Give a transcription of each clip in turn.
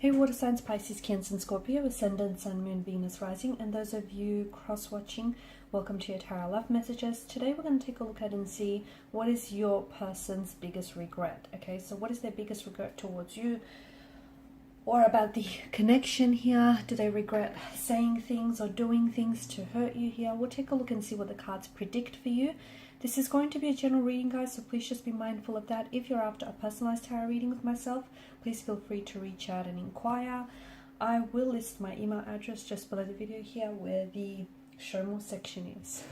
Hey water signs, Pisces, Cancer and Scorpio, Ascendant, Sun, Moon, Venus, Rising, and those of you cross-watching, welcome to your Tarot Love Messages. Today we're going to take a look at and see what is your person's biggest regret. Okay, so what is their biggest regret towards you or about the connection here? Do they regret saying things or doing things to hurt you here? We'll take a look and see what the cards predict for you. This is going to be a general reading, guys, so please just be mindful of that. If you're after a personalized tarot reading with myself, please feel free to reach out and inquire. I will list my email address just below the video here where the show more section is.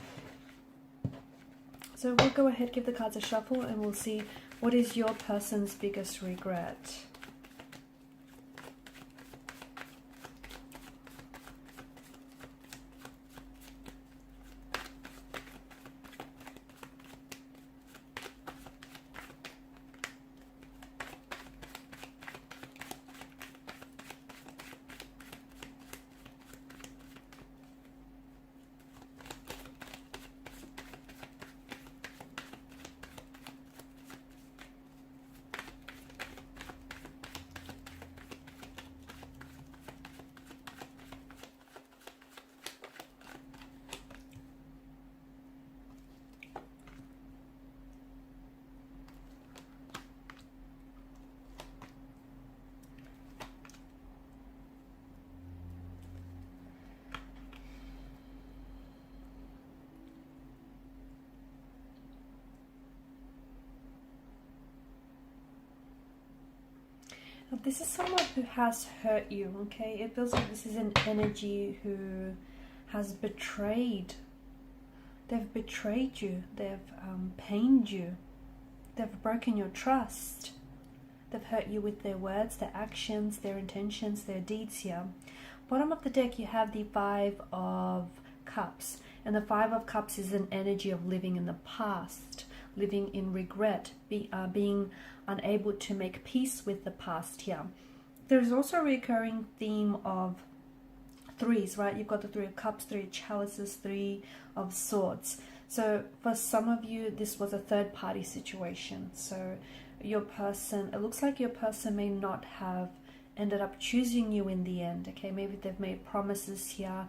So we'll go ahead, give the cards a shuffle, and we'll see what is your person's biggest regret. This is someone who has hurt you, okay? It feels like this is an energy who has betrayed. They've betrayed you. They've pained you. They've broken your trust. They've hurt you with their words, their actions, their intentions, their deeds here. Bottom of the deck, you have the Five of Cups. And the Five of Cups is an energy of living in the past, living in regret, being unable to make peace with the past here. There's also a recurring theme of threes, right? You've got the Three of Cups, Three of Chalices, Three of Swords. So for some of you, this was a third-party situation. So your person, it looks like your person may not have ended up choosing you in the end, okay? Maybe they've made promises here.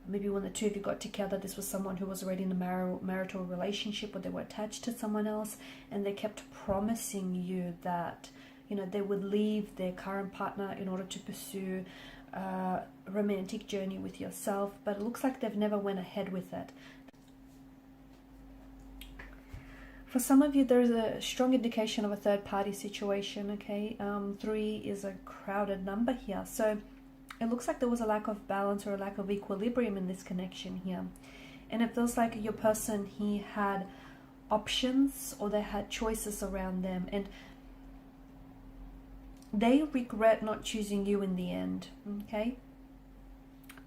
Maybe when the two of you got together, this was someone who was already in a marital relationship, or they were attached to someone else, and they kept promising you that, you know, they would leave their current partner in order to pursue a romantic journey with yourself. But it looks like they've never went ahead with it. For some of you, there is a strong indication of a third-party situation, okay? 3 is a crowded number here. So it looks like there was a lack of balance or a lack of equilibrium in this connection here. And it feels like your person, he had options or they had choices around them. And they regret not choosing you in the end, okay?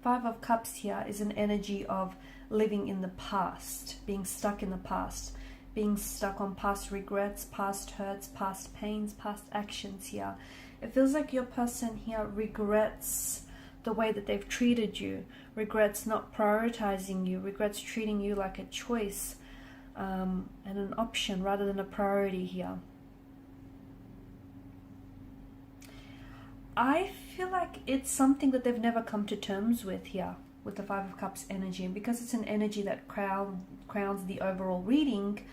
Five of Cups here is an energy of living in the past, being stuck in the past, being stuck on past regrets, past hurts, past pains, past actions here. It feels like your person here regrets the way that they've treated you, regrets not prioritizing you, regrets treating you like a choice and an option rather than a priority here. I feel like it's something that they've never come to terms with here, with the Five of Cups energy. And because it's an energy that crowns the overall reading,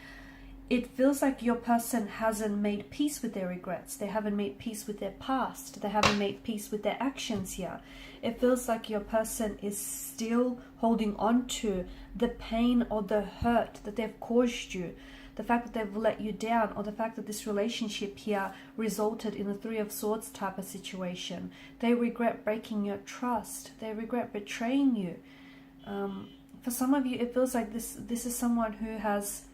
it feels like your person hasn't made peace with their regrets. They haven't made peace with their past. They haven't made peace with their actions here. It feels like your person is still holding on to the pain or the hurt that they've caused you. The fact that they've let you down, or the fact that this relationship here resulted in a Three of Swords type of situation. They regret breaking your trust. They regret betraying you. For some of you, it feels like this is someone who has...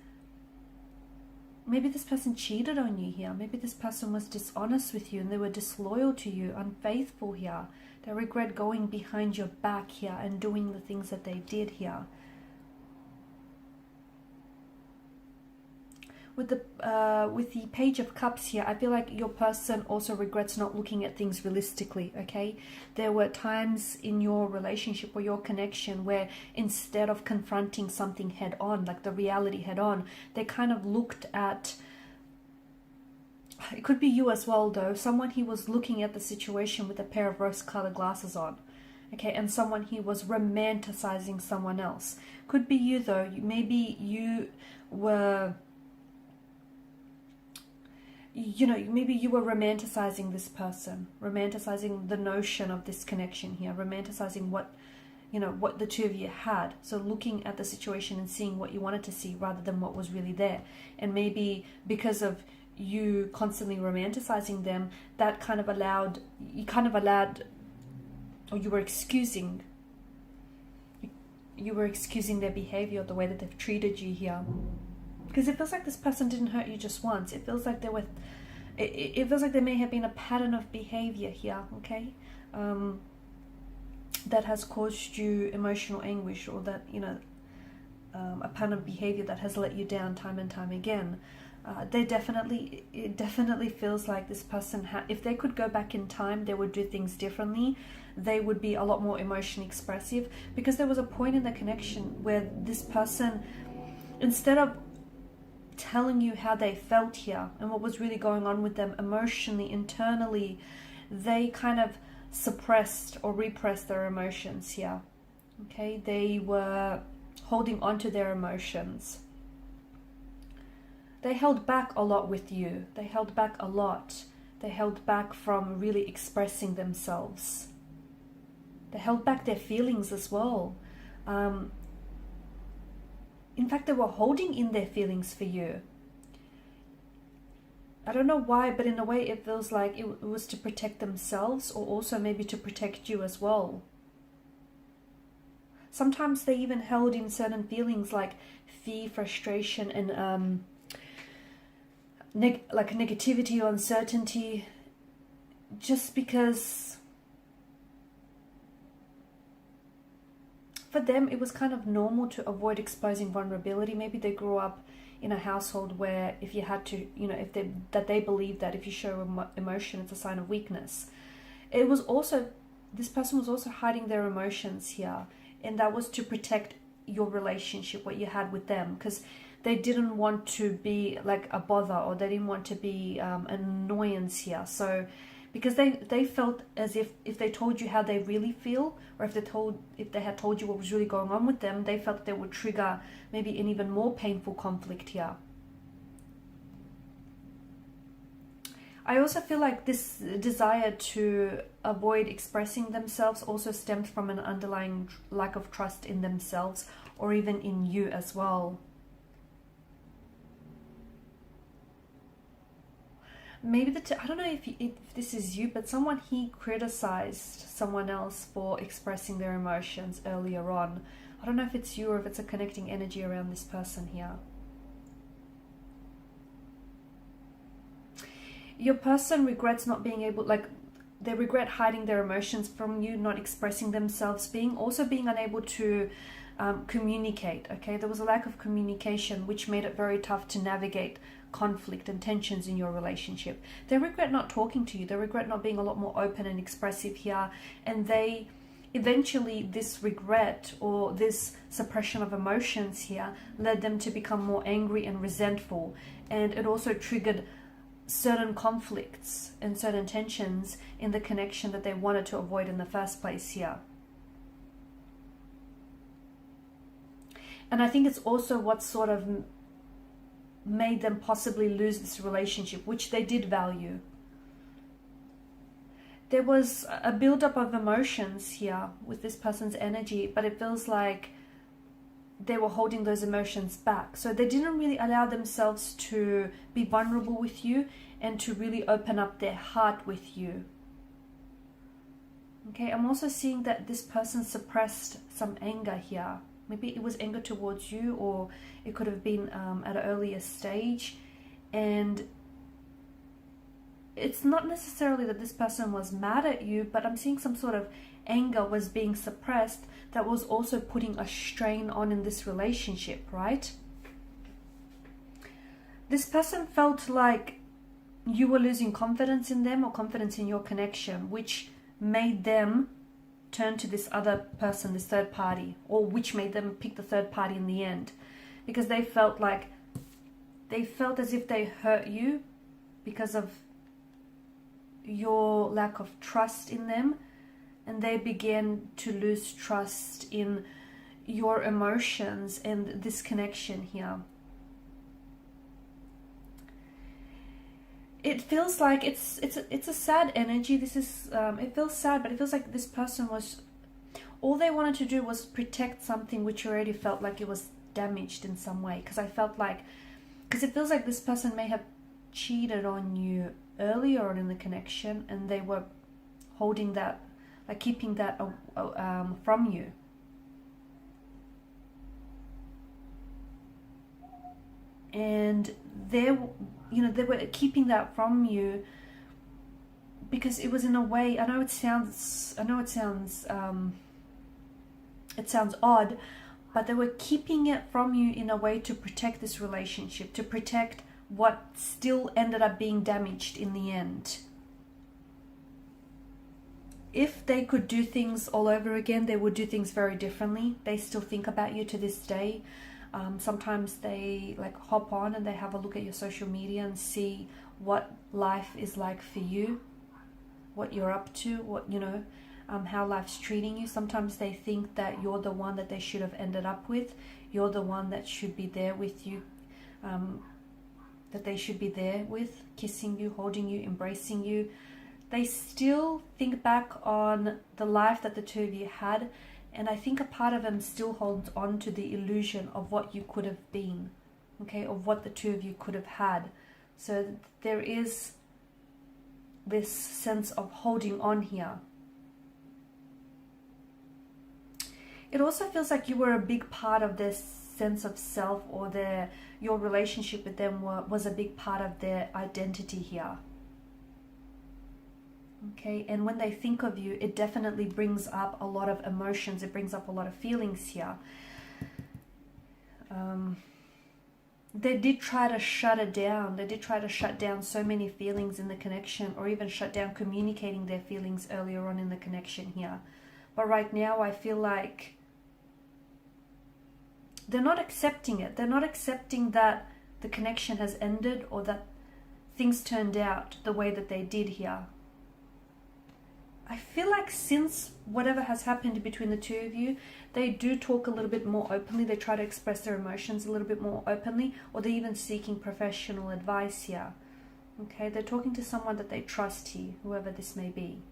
Maybe this person cheated on you here. Maybe this person was dishonest with you and they were disloyal to you, unfaithful here. They regret going behind your back here and doing the things that they did here. With the Page of Cups here, I feel like your person also regrets not looking at things realistically, okay? There were times in your relationship or your connection where instead of confronting something head on, like the reality head on, they kind of looked at It could be you as well, though. Someone he was looking at the situation with a pair of rose-colored glasses on. Okay, and someone he was romanticizing someone else. Could be you, though. Maybe you were, maybe you were romanticizing this person, romanticizing the notion of this connection here, romanticizing what the two of you had. So looking at the situation and seeing what you wanted to see rather than what was really there. And maybe because of you constantly romanticizing them, that kind of allowed, or you were excusing their behavior, the way that they've treated you here. Because it feels like this person didn't hurt you just once. It feels like it feels like there may have been a pattern of behavior here, okay? That has caused you emotional anguish, or that, a pattern of behavior that has let you down time and time again. It definitely feels like this person, if they could go back in time, they would do things differently. They would be a lot more emotionally expressive, because there was a point in the connection where this person, instead of telling you how they felt here and what was really going on with them emotionally, internally, they kind of suppressed or repressed their emotions here. Okay, they were holding on to their emotions. They held back a lot with you. They held back a lot. They held back from really expressing themselves. They held back their feelings as well. In fact, they were holding in their feelings for you. I don't know why, but in a way it feels like it was to protect themselves, or also maybe to protect you as well. Sometimes they even held in certain feelings like fear, frustration, and like negativity or uncertainty, just because for them it was kind of normal to avoid exposing vulnerability. Maybe they grew up in a household where if you had to, they believed that if you show emotion, it's a sign of weakness. This person was also hiding their emotions here, and that was to protect your relationship, what you had with them, because they didn't want to be like a bother, or they didn't want to be an annoyance here. So because they felt as if they told you how they really feel, or if they had told you what was really going on with them, they felt that they would trigger maybe an even more painful conflict here. I also feel like this desire to avoid expressing themselves also stemmed from an underlying lack of trust in themselves, or even in you as well. Maybe I don't know if this is you, but someone he criticized someone else for expressing their emotions earlier on. I don't know if it's you or if it's a connecting energy around this person here. Your person regrets not being able, they regret hiding their emotions from you, not expressing themselves, being unable to communicate. Okay, there was a lack of communication, which made it very tough to navigate conflict and tensions in your relationship. They regret not talking to you. They regret not being a lot more open and expressive here, and they eventually, this regret or this suppression of emotions here led them to become more angry and resentful, and it also triggered certain conflicts and certain tensions in the connection that they wanted to avoid in the first place here. And I think it's also what sort of made them possibly lose this relationship, which they did value. There was a buildup of emotions here with this person's energy, but it feels like they were holding those emotions back. So they didn't really allow themselves to be vulnerable with you and to really open up their heart with you. Okay, I'm also seeing that this person suppressed some anger here. Maybe it was anger towards you, or it could have been at an earlier stage. And it's not necessarily that this person was mad at you, but I'm seeing some sort of anger was being suppressed that was also putting a strain on in this relationship, right? This person felt like you were losing confidence in them or confidence in your connection, which made them turn to this other person, this third party, or which made them pick the third party in the end, because they felt as if they hurt you because of your lack of trust in them, and they began to lose trust in your emotions and this connection here. It feels like it's a sad energy. This is it feels sad, but it feels like this person was, all they wanted to do was protect something which already felt like it was damaged in some way. Because it feels like this person may have cheated on you earlier on in the connection, and they were holding that, like keeping that from you. And they were keeping that from you because it was, in a way, it sounds odd, but they were keeping it from you in a way to protect this relationship, to protect what still ended up being damaged in the end. If they could do things all over again, they would do things very differently. They still think about you to this day. Sometimes they like hop on and they have a look at your social media and see what life is like for you, what you're up to, what, how life's treating you. Sometimes they think that you're the one that they should have ended up with. You're the one that should be there with you, that they should be there with, kissing you, holding you, embracing you. They still think back on the life that the two of you had, and I think a part of them still holds on to the illusion of what you could have been, okay, of what the two of you could have had. So there is this sense of holding on here. It also feels like you were a big part of their sense of self, or your relationship with them was a big part of their identity here. Okay, and when they think of you, it definitely brings up a lot of emotions. It brings up a lot of feelings here. They did try to shut it down. They did try to shut down so many feelings in the connection, or even shut down communicating their feelings earlier on in the connection here. But right now, I feel like they're not accepting it. They're not accepting that the connection has ended, or that things turned out the way that they did here. I feel like since whatever has happened between the two of you, they do talk a little bit more openly. They try to express their emotions a little bit more openly, or they're even seeking professional advice here. Okay, they're talking to someone that they trust here, whoever this may be.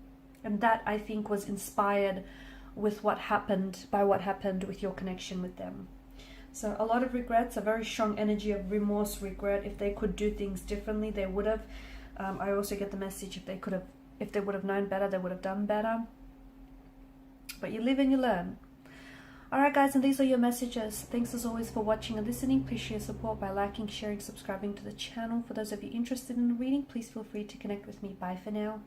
And that, I think, was inspired with what happened with your connection with them. So a lot of regrets, a very strong energy of remorse, regret. If they could do things differently, they would have. I also get the message, if they would have known better, they would have done better. But you live and you learn. Alright guys, and these are your messages. Thanks as always for watching and listening. Please share support by liking, sharing, subscribing to the channel. For those of you interested in the reading, please feel free to connect with me. Bye for now.